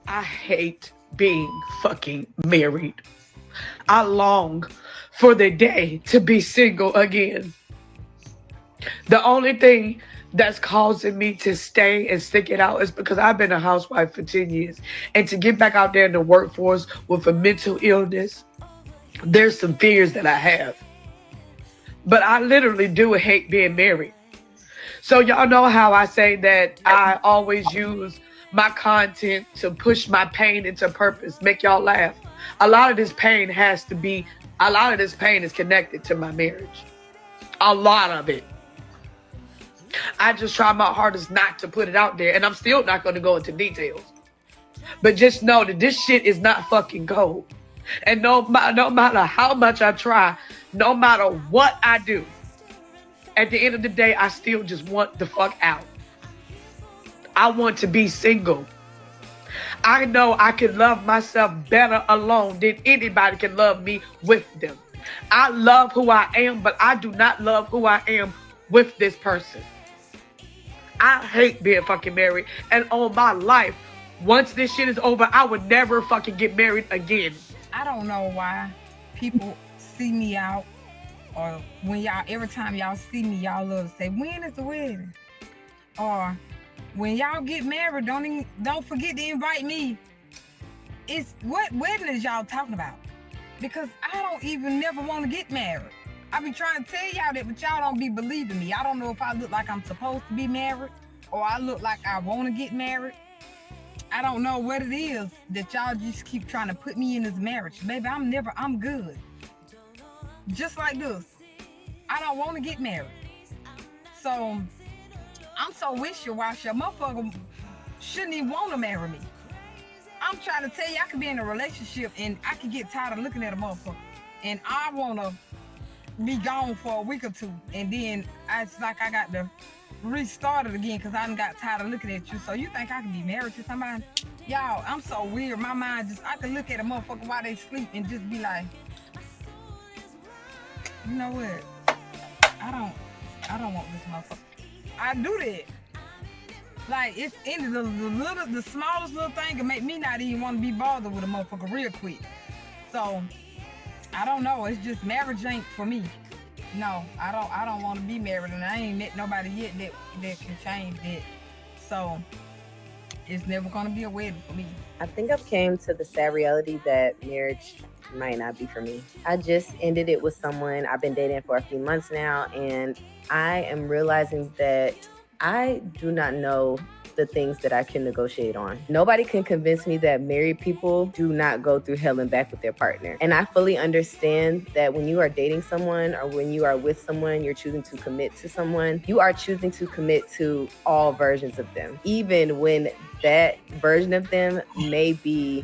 I hate being fucking married. I long for the day to be single again. The only thing that's causing me to stay and stick it out is because I've been a housewife for 10 years. And to get back out there in the workforce with a mental illness, there's some fears that I have. But I literally do hate being married. So y'all know how I say that I always use my content to push my pain into purpose, make y'all laugh. A lot of this pain has to be, a lot of this pain is connected to my marriage. A lot of it. I just try my hardest not to put it out there, and I'm still not going to go into details. But just know that this shit is not fucking gold. And no matter how much I try, no matter what I do, at the end of the day, I still just want the fuck out. I want to be single. I know I can love myself better alone than anybody can love me with them. I love who I am, but I do not love who I am with this person. I hate being fucking married. And on my life, once this shit is over, I would never fucking get married again. I don't know why people see me out, or when y'all, every time y'all see me, y'all love to say, when is the wedding? Or when y'all get married, don't forget to invite me. It's what wedding is y'all talking about? Because I don't even never want to get married. I be trying to tell y'all that, but y'all don't be believing me. I don't know if I look like I'm supposed to be married, or I look like I want to get married. I don't know what it is that y'all just keep trying to put me in this marriage. Baby, I'm good. Just like this. I don't want to get married. So, I'm so wishy-washy. A motherfucker shouldn't even want to marry me. I'm trying to tell you, I could be in a relationship and I could get tired of looking at a motherfucker. And I want to be gone for a week or two. And then it's like I got to restart it again because I done got tired of looking at you. So you think I can be married to somebody? Y'all, I'm so weird. My mind I can look at a motherfucker while they sleep and just be like, you know what? I don't want this motherfucker. I do that. Like, it's in the smallest little thing can make me not even want to be bothered with a motherfucker real quick. So, I don't know. It's just marriage ain't for me. No, I don't want to be married, and I ain't met nobody yet that can change that. So, it's never gonna be a wedding for me. I think I've came to the sad reality that marriage might not be for me. I just ended it with someone I've been dating for a few months now, and I am realizing that I do not know the things that I can negotiate on. Nobody can convince me that married people do not go through hell and back with their partner. And I fully understand that when you are dating someone or when you are with someone, you're choosing to commit to someone, you are choosing to commit to all versions of them. Even when that version of them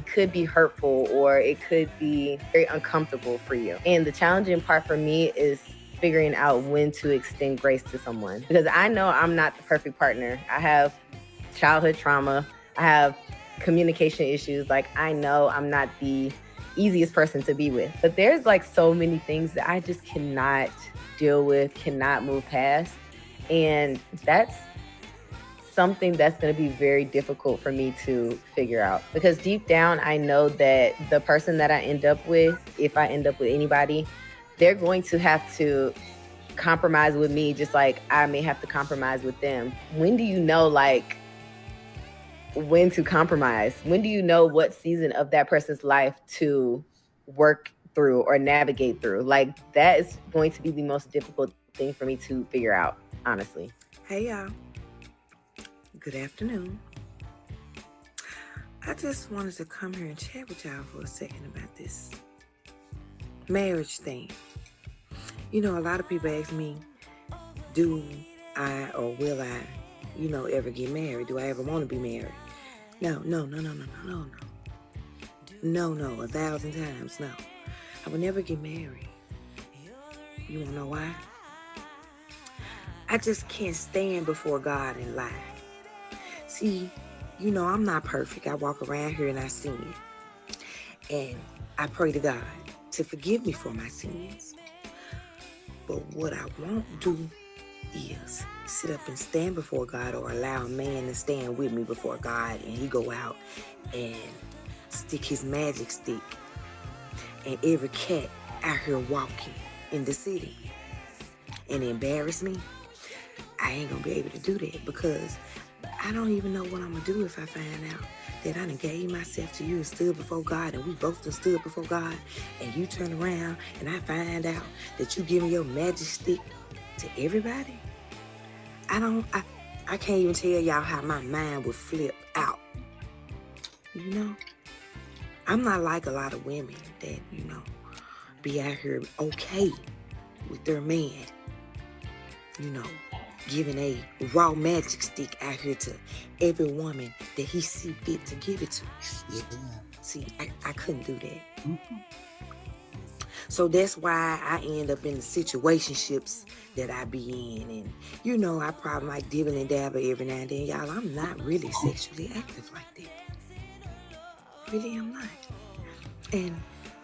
could be hurtful, or it could be very uncomfortable for you. And the challenging part for me is figuring out when to extend grace to someone, because I know I'm not the perfect partner. I have childhood trauma. I have communication issues. Like, I know I'm not the easiest person to be with, but there's like so many things that I just cannot deal with, cannot move past. And that's something that's going to be very difficult for me to figure out, because deep down, I know that the person that I end up with, if I end up with anybody, they're going to have to compromise with me, just like I may have to compromise with them. When do you know, like, when to compromise? When do you know what season of that person's life to work through or navigate through? Like, that is going to be the most difficult thing for me to figure out, honestly. Hey, y'all. Good afternoon. I just wanted to come here and chat with y'all for a second about this marriage thing. You know, a lot of people ask me, do I or will I, ever get married? Do I ever want to be married? No, 1,000 times no. I will never get married. You wanna know why? I just can't stand before God and lie. See, I'm not perfect. I walk around here and I sin. And I pray to God to forgive me for my sins. But what I won't do is sit up and stand before God, or allow a man to stand with me before God and he go out and stick his magic stick and every cat out here walking in the city and embarrass me, I ain't gonna be able to do that, because I don't even know what I'm gonna do if I find out that I done gave myself to you and stood before God, and we both done stood before God, and you turn around and I find out that you giving your magic stick to everybody. I can't even tell y'all how my mind would flip out. You know? I'm not like a lot of women that, be out here okay with their man, giving a raw magic stick out here to every woman that he see fit to give it to. Yeah. See, I couldn't do that. Mm-hmm. So that's why I end up in the situationships that I be in. And, I probably might dibble and dabble every now and then. Y'all, I'm not really sexually active like that. Really, I'm not. And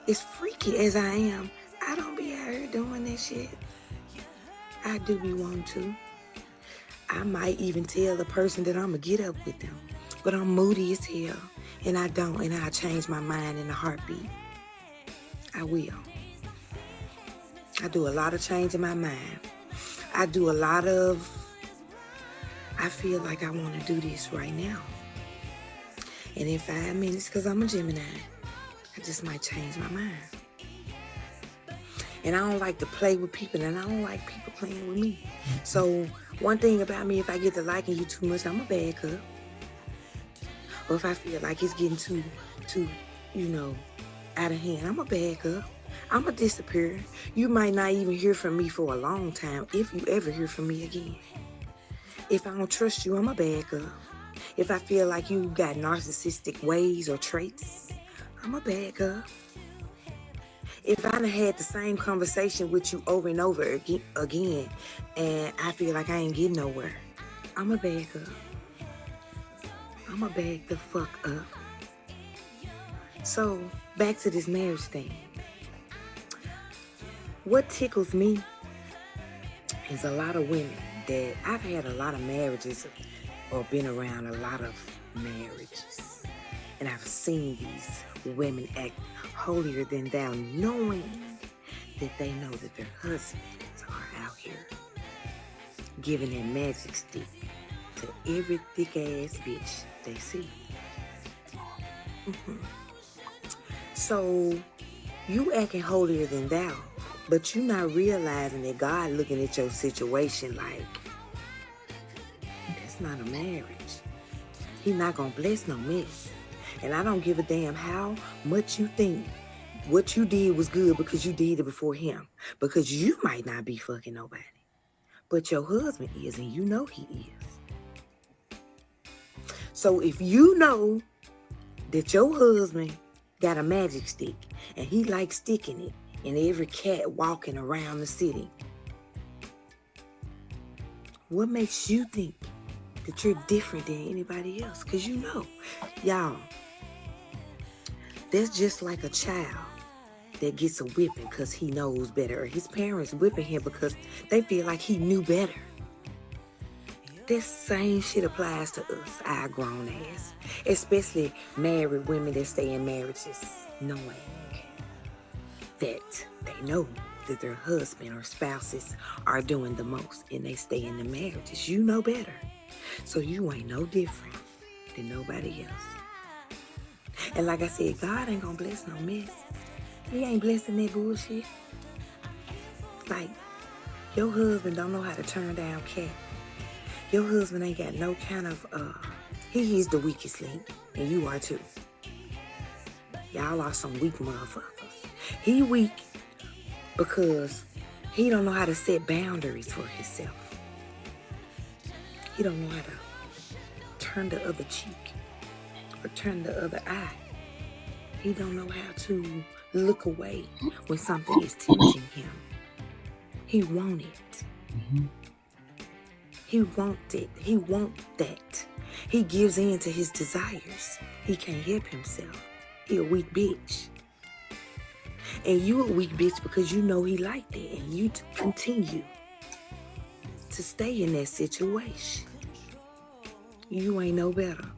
as freaky as I am, I don't be out here doing that shit. I do be wanting to. I might even tell the person that I'm going to get up with them. But I'm moody as hell. And I don't. And I change my mind in a heartbeat. I will. I do a lot of change in my mind. I do a lot of, I feel like I want to do this right now. And in 5 minutes, because I'm a Gemini, I just might change my mind. And I don't like to play with people, and I don't like people playing with me. So one thing about me, if I get to liking you too much, I'm a bad cup. Or if I feel like it's getting too, out of hand, I'm a bad cup. I'm going to disappear. You might not even hear from me for a long time, if you ever hear from me again. If I don't trust you, I'm a bad girl. If I feel like you got narcissistic ways or traits, I'm a bad girl. If I done had the same conversation with you over and over again, and I feel like I ain't getting nowhere, I'm a bad girl. I'm a bag the fuck up. So, back to this marriage thing. What tickles me is a lot of women that I've had a lot of marriages or been around a lot of marriages. And I've seen these women act holier than thou, knowing that they know that their husbands are out here giving their magic stick to every thick ass bitch they see. Mm-hmm. So you acting holier than thou, but you not realizing that God looking at your situation like, that's not a marriage. He not gonna bless no mess. And I don't give a damn how much you think what you did was good because you did it before him. Because you might not be fucking nobody. But your husband is, and you know he is. So if you know that your husband got a magic stick and he likes sticking it in every cat walking around the city, what makes you think that you're different than anybody else? Because you know, y'all, that's just like a child that gets a whipping because he knows better, or his parents whipping him because they feel like he knew better. This same shit applies to us, our grown ass, especially married women that stay in marriages knowing that they know that their husband or spouses are doing the most and they stay in the marriages. You know better. So you ain't no different than nobody else. And like I said, God ain't gonna bless no mess. He ain't blessing that bullshit. Like, your husband don't know how to turn down cat. Your husband ain't got no kind of, he is the weakest link, and you are too. Y'all are some weak motherfuckers. He weak because he don't know how to set boundaries for himself. He don't know how to turn the other cheek or turn the other eye. He don't know how to look away when something is tempting him. He want it. Mm-hmm. He want it. He want that. He gives in to his desires. He can't help himself. He a weak bitch. And you a weak bitch because you know he like that. And you continue to stay in that situation. You ain't no better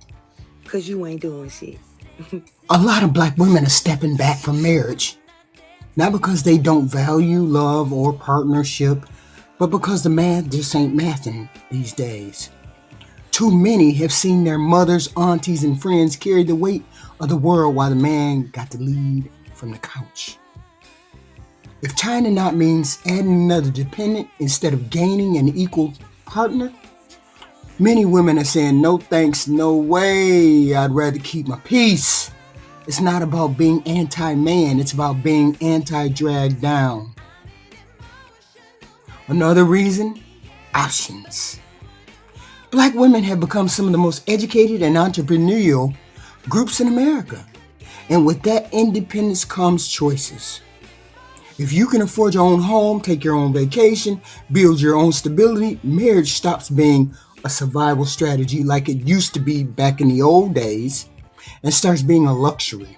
because you ain't doing shit. A lot of black women are stepping back from marriage, not because they don't value love or partnership, but because the math just ain't mathing these days. Too many have seen their mothers, aunties, and friends carry the weight of the world while the man got the lead from the couch. If tying a knot means adding another dependent instead of gaining an equal partner, many women are saying, no thanks, no way, I'd rather keep my peace. It's not about being anti-man, it's about being anti-drag down. Another reason, options. Black women have become some of the most educated and entrepreneurial groups in America. And with that independence comes choices. If you can afford your own home, take your own vacation, build your own stability, marriage stops being a survival strategy like it used to be back in the old days and starts being a luxury.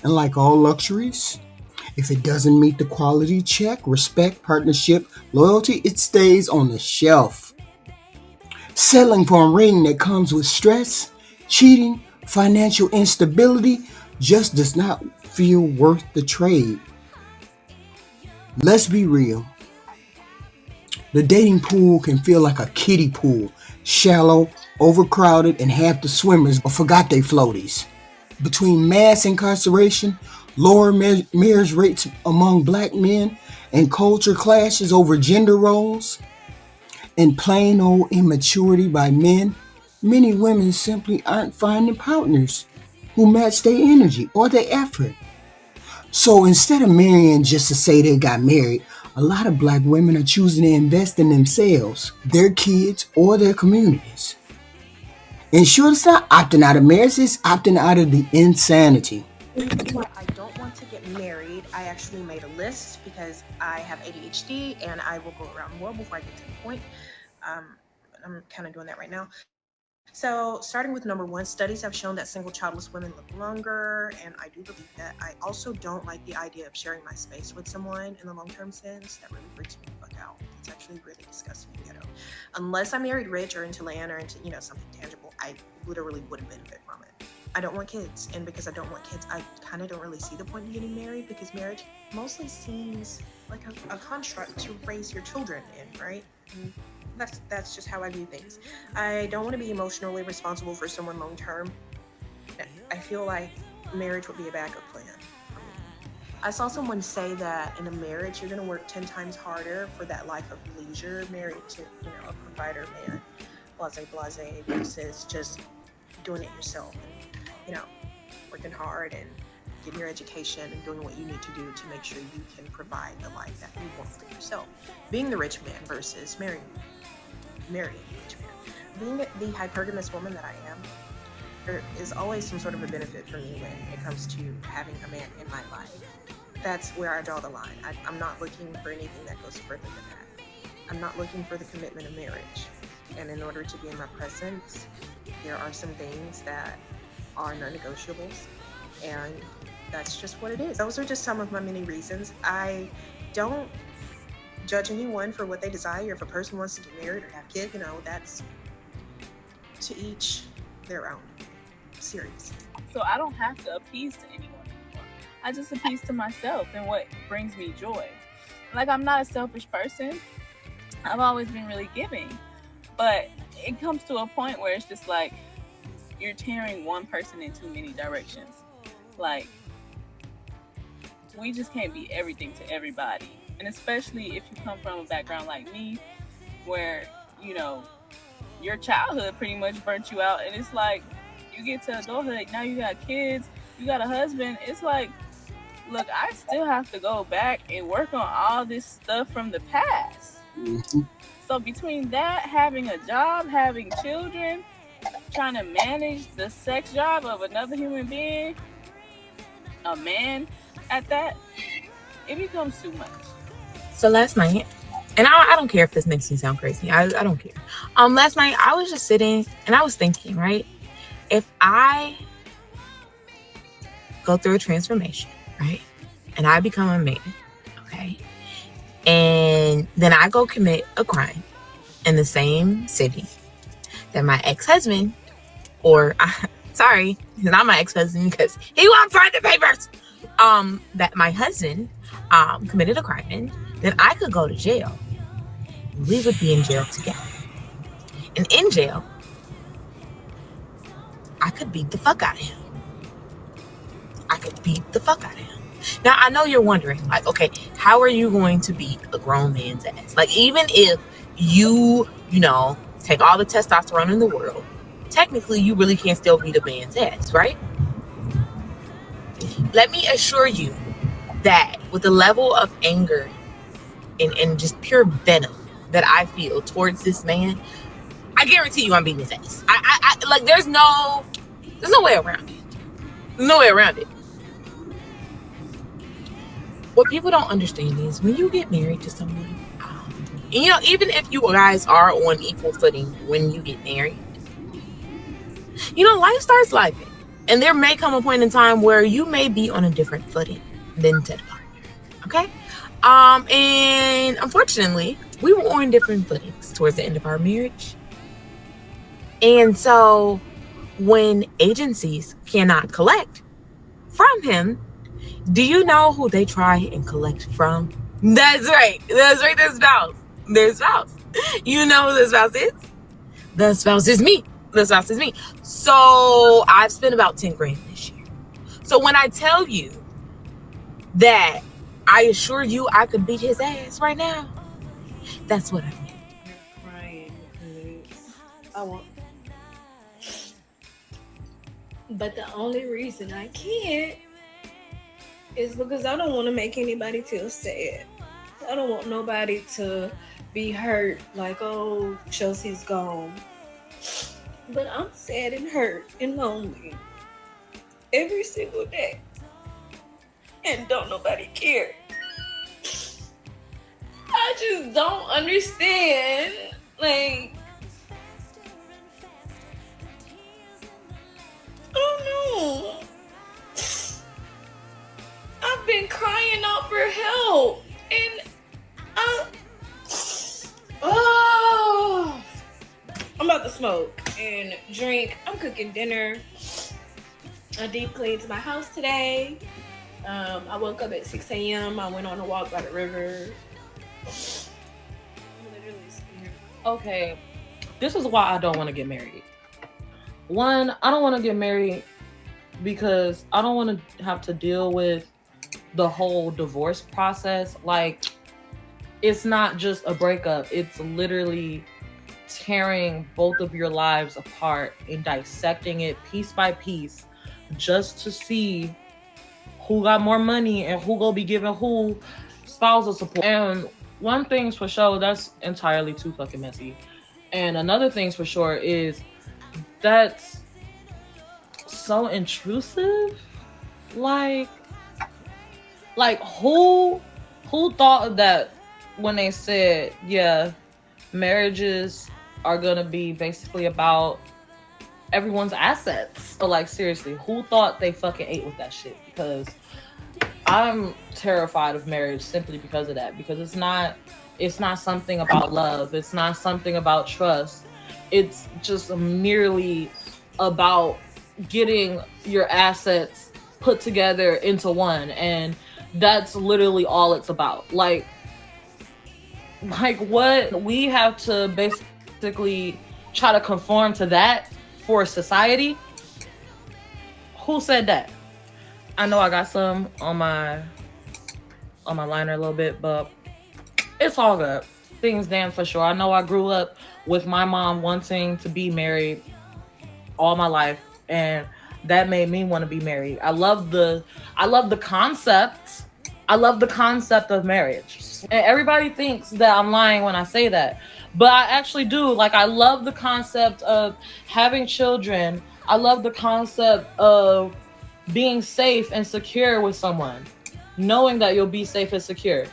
And like all luxuries, if it doesn't meet the quality check, respect, partnership, loyalty, it stays on the shelf. Settling for a ring that comes with stress, cheating, financial instability just does not feel worth the trade. Let's be real. The dating pool can feel like a kiddie pool, shallow, overcrowded, and half the swimmers forgot they floaties. Between mass incarceration, lower marriage rates among black men, and culture clashes over gender roles, and plain old immaturity by men, many women simply aren't finding partners who match their energy or their effort. So instead of marrying just to say they got married, a lot of black women are choosing to invest in themselves, their kids, or their communities. In short, it's not opting out of marriage, it's opting out of the insanity. I don't want to get married. I actually made a list because I have ADHD and I will go around the world before I get to the point. I'm kind of doing that right now. So, starting with number one, studies have shown that single childless women live longer, and I do believe that. I also don't like the idea of sharing my space with someone in the long-term sense. That really freaks me the fuck out. It's actually really disgusting and ghetto. Unless I'm married rich or into land or into, something tangible, I literally wouldn't benefit from it. I don't want kids, and because I don't want kids, I kind of don't really see the point in getting married because marriage mostly seems like a construct to raise your children in, right? And that's just how I view things. I don't want to be emotionally responsible for someone long term. I feel like marriage would be a backup plan for me. I saw someone say that in a marriage you're going to work 10 times harder for that life of leisure married to a provider man, blase versus just doing it yourself and working hard and getting your education and doing what you need to do to make sure you can provide the life that you want for yourself. Being the rich man versus marrying a rich man. Being the hypergamous woman that I am, there is always some sort of a benefit for me when it comes to having a man in my life. That's where I draw the line. I'm not looking for anything that goes further than that. I'm not looking for the commitment of marriage. And in order to be in my presence, there are some things that are non-negotiables, and that's just what it is. Those are just some of my many reasons. I don't judge anyone for what they desire. If a person wants to get married or have kids, that's to each their own. Serious. So I don't have to appease to anyone anymore. I just appease to myself and what brings me joy. Like, I'm not a selfish person. I've always been really giving. But it comes to a point where it's just like you're tearing one person in too many directions. Like, we just can't be everything to everybody. And especially if you come from a background like me, where, your childhood pretty much burnt you out. And it's like, you get to adulthood, now you got kids, you got a husband. It's like, look, I still have to go back and work on all this stuff from the past. Mm-hmm. So between that, having a job, having children, trying to manage the sex drive of another human being, a man at that, it becomes too much. So last night, and I don't care if this makes me sound crazy. I don't care. Last night I was just sitting and I was thinking, right? If I go through a transformation, right? And I become a man, okay? And then I go commit a crime in the same city that my ex-husband, or sorry, he's not my ex-husband because he won't sign the papers. That my husband committed a crime in, then I could go to jail. We would be in jail together. And in jail, I could beat the fuck out of him. Now, I know you're wondering, like, okay, how are you going to beat a grown man's ass? Like, even if you know, take all the testosterone in the world, technically, you really can't still beat a man's ass, right? Let me assure you that with the level of anger and just pure venom that I feel towards this man, I guarantee you I'm beating his ass. I like, there's no way around it. There's no way around it. What people don't understand is when you get married to someone, and you know, even if you guys are on equal footing when you get married, you know, life starts lifing. And there may come a point in time where you may be on a different footing than said partner. Okay? And unfortunately, we were on different footings towards the end of our marriage. And so when agencies cannot collect from him, do you know who they try and collect from? That's right. Their spouse. You know who the spouse is? The spouse is me. So I've spent about 10 grand this year. So when I tell you that I assure you I could beat his ass right now, that's what I mean. You're crying because I want. But the only reason I can't is because I don't want to make anybody feel sad. I don't want nobody to be hurt like, oh, Chelsea's gone. But I'm sad and hurt and lonely every single day. And don't nobody care. I just don't understand. Like, I don't know. I've been crying out for help. And I'm about to smoke and drink. I'm cooking dinner. I deep cleaned my house today. I woke up at 6 a.m. I went on a walk by the river. I'm literally scared. Okay, this is why I don't want to get married. One, I don't want to get married because I don't want to have to deal with the whole divorce process. Like, it's not just a breakup. It's literally tearing both of your lives apart and dissecting it piece by piece just to see who got more money and who gonna be giving who spousal support. And one thing's for sure, that's entirely too fucking messy. And another thing's for sure is that's so intrusive. Like who thought of that when they said, yeah, marriages are gonna be basically about everyone's assets? Or like, seriously, who thought they fucking ate with that shit? Because I'm terrified of marriage simply because of that. Because it's not something about love. It's not something about trust. It's just merely about getting your assets put together into one. And that's literally all it's about. Like what we have to basically try to conform to that for society. Who said that? I know I got some on my liner a little bit, but it's all good. Things damn for sure. I know I grew up with my mom wanting to be married all my life, and that made me want to be married. I love the concept. I love the concept of marriage. And everybody thinks that I'm lying when I say that, but I actually do. Like, I love the concept of having children. I love the concept of being safe and secure with someone, knowing that you'll be safe and secure.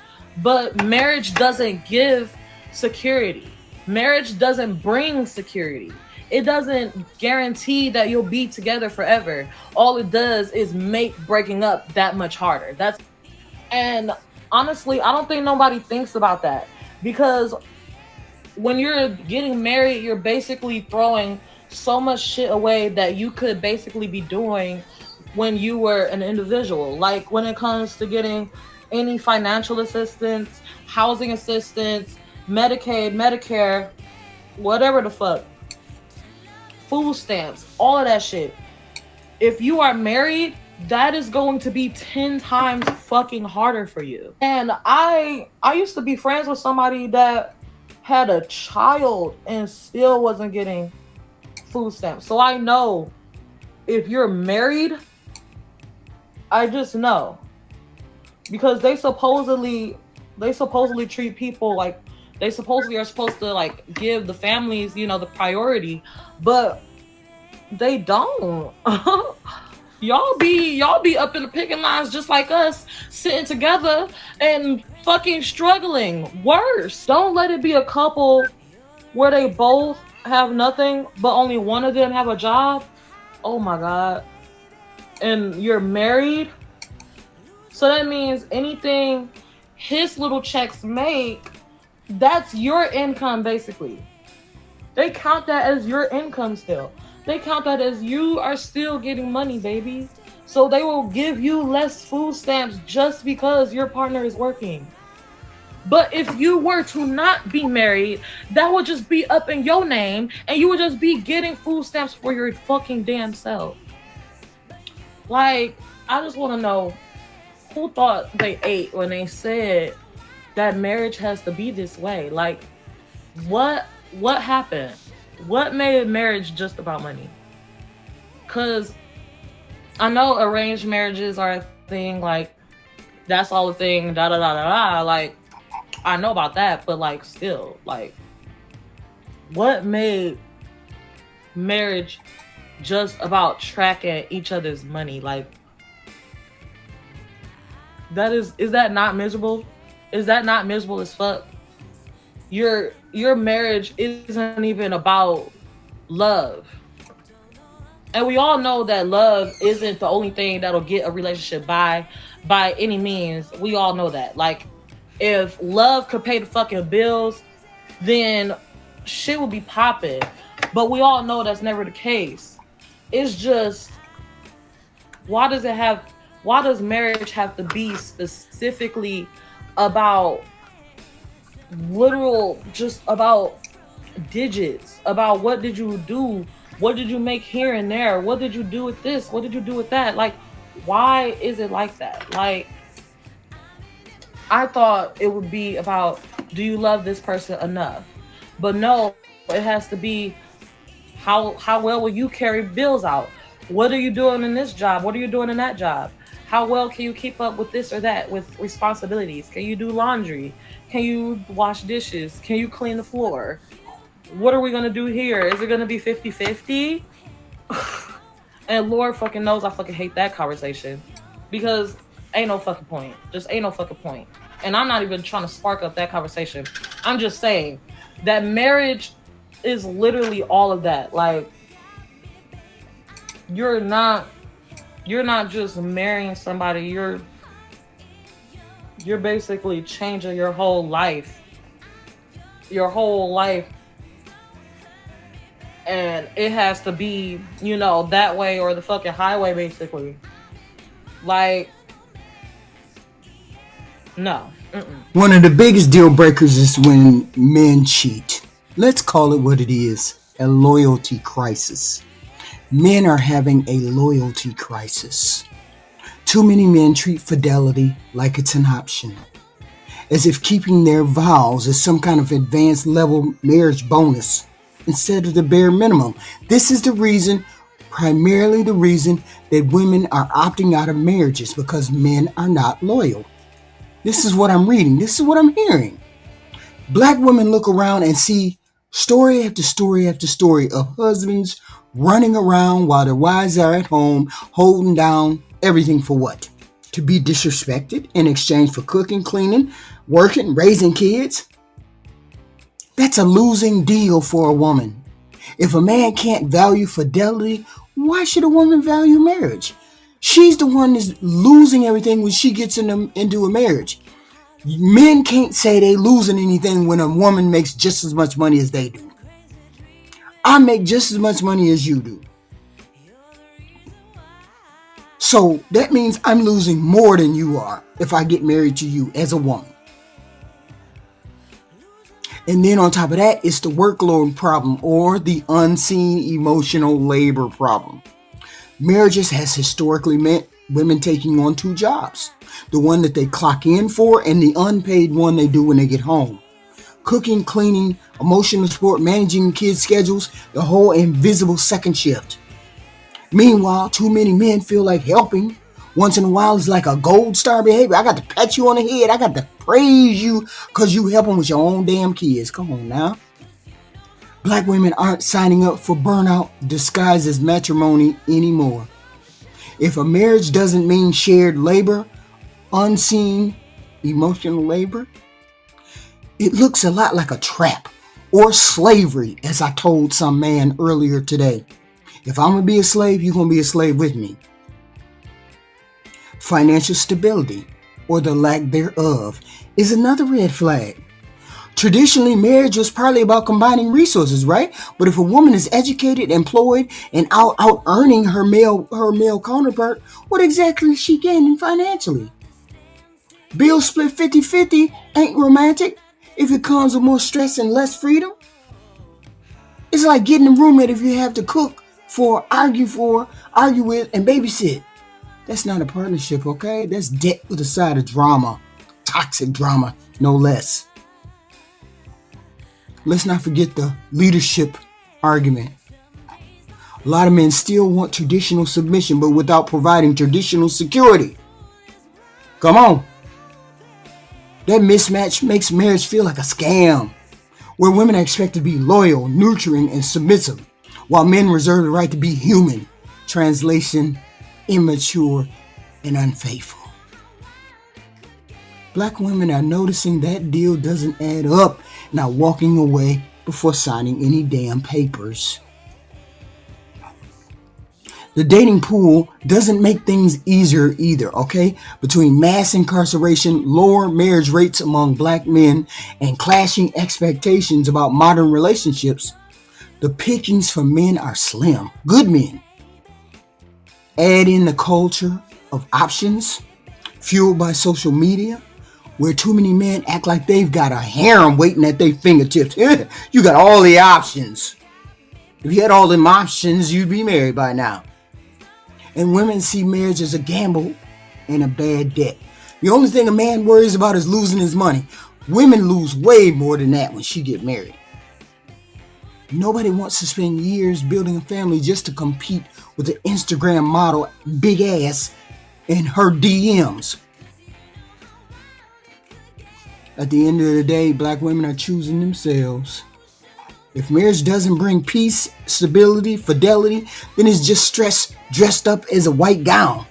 But marriage doesn't give security. Marriage doesn't bring security. It doesn't guarantee that you'll be together forever. All it does is make breaking up that much harder. And honestly, I don't think nobody thinks about that, because when you're getting married, you're basically throwing so much shit away that you could basically be doing when you were an individual. Like when it comes to getting any financial assistance, housing assistance, Medicaid, Medicare, whatever the fuck, food stamps, all of that shit. If you are married, that is going to be 10 times fucking harder for you. And I used to be friends with somebody that had a child and still wasn't getting food stamps. So I know if you're married, I just know. Because they supposedly treat people like they supposedly are supposed to like give the families, you know, the priority, but they don't. Y'all be up in the picking lines just like us, sitting together and fucking struggling. Worse, don't let it be a couple where they both have nothing, but only one of them have a job. Oh my God. And you're married. So that means anything his little checks make, that's your income basically. They count that as your income still. They count that as you are still getting money, baby. So they will give you less food stamps just because your partner is working. But if you were to not be married, that would just be up in your name and you would just be getting food stamps for your fucking damn self. Like, I just want to know who thought they ate when they said that marriage has to be this way. Like, what happened? What made marriage just about money? Because I know arranged marriages are a thing, like, that's all the thing, da da da da da. Like, I know about that, but like, still, like, what made marriage just about tracking each other's money? Like, is that not miserable? Is that not miserable as fuck? Your marriage isn't even about love. And we all know that love isn't the only thing that'll get a relationship by any means. We all know that. Like, if love could pay the fucking bills, then shit would be popping. But we all know that's never the case. It's just, why does marriage have to be specifically about literal, just about digits, about what did you do, what did you make here and there, what did you do with this, what did you do with that? Like, why is it like that? Like, I thought it would be about, do you love this person enough? But no, it has to be, how well will you carry bills out? What are you doing in this job? What are you doing in that job? How well can you keep up with this or that, with responsibilities? Can you do laundry? Can you wash dishes? Can you clean the floor? What are we going to do here? Is it going to be 50-50? And Lord fucking knows I fucking hate that conversation. Because ain't no fucking point. Just ain't no fucking point. And I'm not even trying to spark up that conversation. I'm just saying that marriage is literally all of that. Like, you're not just marrying somebody, you're basically changing your whole life. And it has to be, you know, that way or the fucking highway, basically. Like, no. One of the biggest deal breakers is when men cheat. Let's call it what it is, a loyalty crisis. Men are having a loyalty crisis. Too many men treat fidelity like it's an option, as if keeping their vows is some kind of advanced level marriage bonus instead of the bare minimum. This is primarily the reason that women are opting out of marriages, because men are not loyal. This is what I'm reading. This is what I'm hearing. Black women look around and see story after story after story of husbands running around while their wives are at home, holding down everything for what? To be disrespected in exchange for cooking, cleaning, working, raising kids? That's a losing deal for a woman. If a man can't value fidelity, why should a woman value marriage? She's the one that's losing everything when she gets into a marriage. Men can't say they losing anything when a woman makes just as much money as they do. I make just as much money as you do. So that means I'm losing more than you are if I get married to you as a woman. And then on top of that, it's the workload problem or the unseen emotional labor problem. Marriages has historically meant women taking on 2 jobs. The one that they clock in for and the unpaid one they do when they get home. Cooking, cleaning, emotional support, managing kids' schedules, the whole invisible second shift. Meanwhile, too many men feel like helping once in a while is like a gold star behavior. I got to pat you on the head. I got to praise you because you helping with your own damn kids. Come on now. Black women aren't signing up for burnout disguised as matrimony anymore. If a marriage doesn't mean shared labor, unseen emotional labor, it looks a lot like a trap or slavery, as I told some man earlier today. If I'm going to be a slave, you're going to be a slave with me. Financial stability, or the lack thereof, is another red flag. Traditionally, marriage was partly about combining resources, right? But if a woman is educated, employed, and out earning her male counterpart, what exactly is she gaining financially? Bills split 50-50 ain't romantic if it comes with more stress and less freedom. It's like getting a roommate if you have to cook for, argue with, and babysit. That's not a partnership, okay? That's debt with a side of drama. Toxic drama, no less. Let's not forget the leadership argument. A lot of men still want traditional submission, but without providing traditional security. Come on. That mismatch makes marriage feel like a scam, where women are expected to be loyal, nurturing, and submissive, while men reserve the right to be human. Translation, immature, and unfaithful. Black women are noticing that deal doesn't add up, not walking away before signing any damn papers. The dating pool doesn't make things easier either, okay? Between mass incarceration, lower marriage rates among black men, and clashing expectations about modern relationships, the pickings for men are slim. Good men. Add in the culture of options, fueled by social media, where too many men act like they've got a harem waiting at their fingertips. You got all the options. If you had all them options, you'd be married by now. And women see marriage as a gamble and a bad debt. The only thing a man worries about is losing his money. Women lose way more than that when she get married. Nobody wants to spend years building a family just to compete with the Instagram model big ass in her DMs. At the end of the day, black women are choosing themselves. If marriage doesn't bring peace, stability, fidelity, then it's just stress dressed up as a white gown.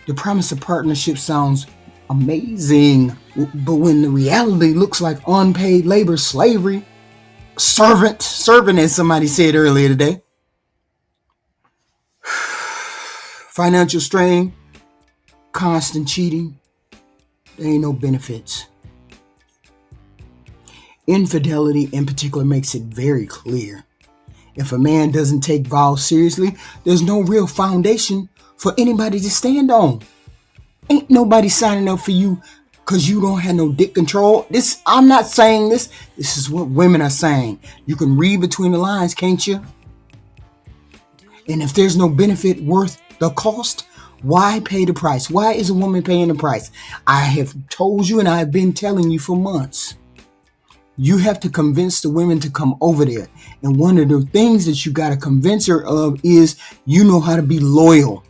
The promise of partnership sounds amazing, but when the reality looks like unpaid labor, slavery, servant as somebody said earlier today, financial strain, constant cheating, there ain't no benefits. Infidelity in particular makes it very clear. If a man doesn't take vows seriously, there's no real foundation for anybody to stand on. Ain't nobody signing up for you because you don't have no dick control. I'm not saying this. This is what women are saying. You can read between the lines, can't you? And if there's no benefit worth the cost, why pay the price? Why is a woman paying the price? I have told you and I've been telling you for months. You have to convince the women to come over there. And one of the things that you got to convince her of is you know how to be loyal.